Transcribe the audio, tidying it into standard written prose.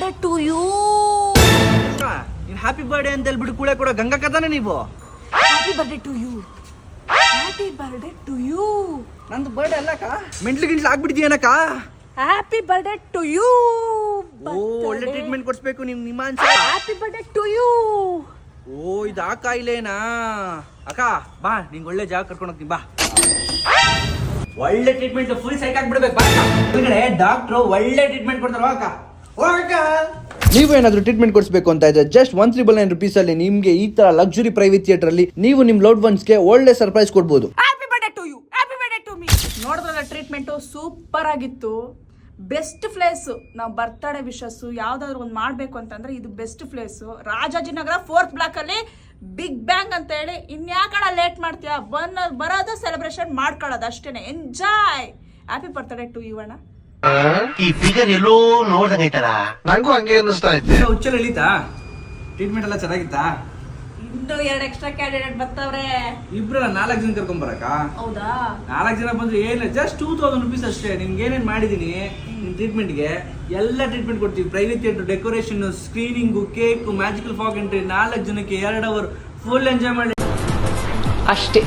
Birthday to you. ನೀನ್ happy birthday ಅಂತ ಹೇಳ್ಬಿಟ್ಟು ಕೂಡ ಕೊಡೋ ಗಂಗಾ ಕಥಾನೆ ನೀವು. Happy birthday to you. Happy birthday to you. ನಂದು ಬರ್ಡೇ ಅಲ್ಲಕ್ಕ, ಮೆಂಟ್ಲು ಆಗ್ಬಿಟ್ಟಿದ್ಯೇನಕ್ಕ. Happy birthday to you. ಓ ಒಳ್ಳೆ ಟ್ರೀಟ್ಮೆಂಟ್ ಕೊಡ್ಸ್ಬೇಕು ನಿಮ್ಮ ಹ್ಯಾಪಿ ಬರ್ಡೇ ಟು ಯು. ಓ ಇದು ಆ ಕಾಯಿಲೆನಾ ಅಕ್ಕ. ಬಾ ನಿಂಗೆ ಒಳ್ಳೆ ಜಾಗ ಕರ್ಕೊಂಡು ಹೋಗ್ತೀನಿ ಬಾ. ಒಳ್ಳೆ ಟ್ರೀಟ್ಮೆಂಟ್ ಫುಲ್ ಸೈಕ್ ಆಗ್ಬಿಡ್ಬೇಕು ಬಾ. ಡಾಕ್ಟ್ರು ಒಳ್ಳೆ ಟ್ರೀಟ್ಮೆಂಟ್ ಕೊಡ್ತಾರ ಅಕ್ಕ. ನೀವು ಏನಾದ್ರು ಟ್ರೀಟ್ಮೆಂಟ್ ಕೊಡಿಸಬೇಕು ಅಂತ ಇದ್ರೆ ಜಸ್ಟ್ 199 rupees ಅಲ್ಲಿ ನಿಮ್ಗೆ ಈ ತರ ಲಕ್ಸುರಿ ಪ್ರೈವೇಟ್ ಥಿಯೇಟರ್ ಅಲ್ಲಿ ನೀವು ನಿಮ್ ಲವ್ಡ್ ಒನ್ಸ್ಗೆ ಒಳ್ಳೆ ಸರ್ಪ್ರೈಸ್ ಕೊಡ್ಬೋದು. Happy birthday to you. Happy birthday to me. ನೋಡಿದ್ರಲ್ಲ ಟ್ರೀಟ್ಮೆಂಟು ಸೂಪರ್ ಆಗಿತ್ತು. Best place. ನಾವು ಬರ್ತಡೇ ವಿಶಸ್ಸು ಯಾವ್ದಾದ್ರು ಒಂದು ಮಾಡಬೇಕು ಅಂತಂದ್ರೆ ಇದು best place. Rajajinagar 4th block ಅಲ್ಲಿ ಬಿಗ್ ಬ್ಯಾಂಗ್ ಅಂತ ಹೇಳಿ. ಇನ್ಯಾಕಣ ಲೇಟ್ ಮಾಡ್ತೀಯಾ, ಬರೋದು ಸೆಲೆಬ್ರೇಷನ್ ಮಾಡ್ಕೊಳ್ಳೋದು ಅಷ್ಟೇನೆ. Enjoy. Happy birthday to you ಅಣ್ಣ. ಈ ಫಿಗರ್ ಎಲ್ಲೋ ನೋಡ್ದಂಗೈತಲ್ಲ, ನಂಗೂ ಹಂಗೆ ಅನ್ನಿಸ್ತಾ ಇತ್ತು. ಹುಚ್ಚಲ್ಲಿ ಎಳೀತಾ? ಟ್ರೀಟ್ಮೆಂಟ್ ಎಲ್ಲ ಚೆನ್ನಾಗಿತ್ತಾ? ಇನ್ನು 2 ಎಕ್ಸ್ಟ್ರಾ ಕ್ಯಾಂಡಿಡೇಟ್ ಬರ್ತಾವ್ರೆ. ಇಬ್ರಲ್ಲ 4 ಜನ ಕರ್ಕೊಂಡ್ ಬರಕ. ಹೌದಾ? 4 ಜನ ಬಂದ್ರೆ ಏನಿಲ್ಲ, ಜಸ್ಟ್ 2000 rupees ಅಷ್ಟೇ. ನಿಮ್ಗೆ ಏನೇನ್ ಮಾಡಿದೀನಿ ನಿಮ್ ಟ್ರೀಟ್ಮೆಂಟ್ಗೆ ಎಲ್ಲ ಟ್ರೀಟ್ಮೆಂಟ್ ಕೊಡ್ತೀವಿ. Private theatre, decoration, screening, cake, magical fog entry, 4 ಜನಕ್ಕೆ 2 hour ಫುಲ್ ಎಂಜಾಯ್ ಮಾಡಿ ಅಷ್ಟೇ.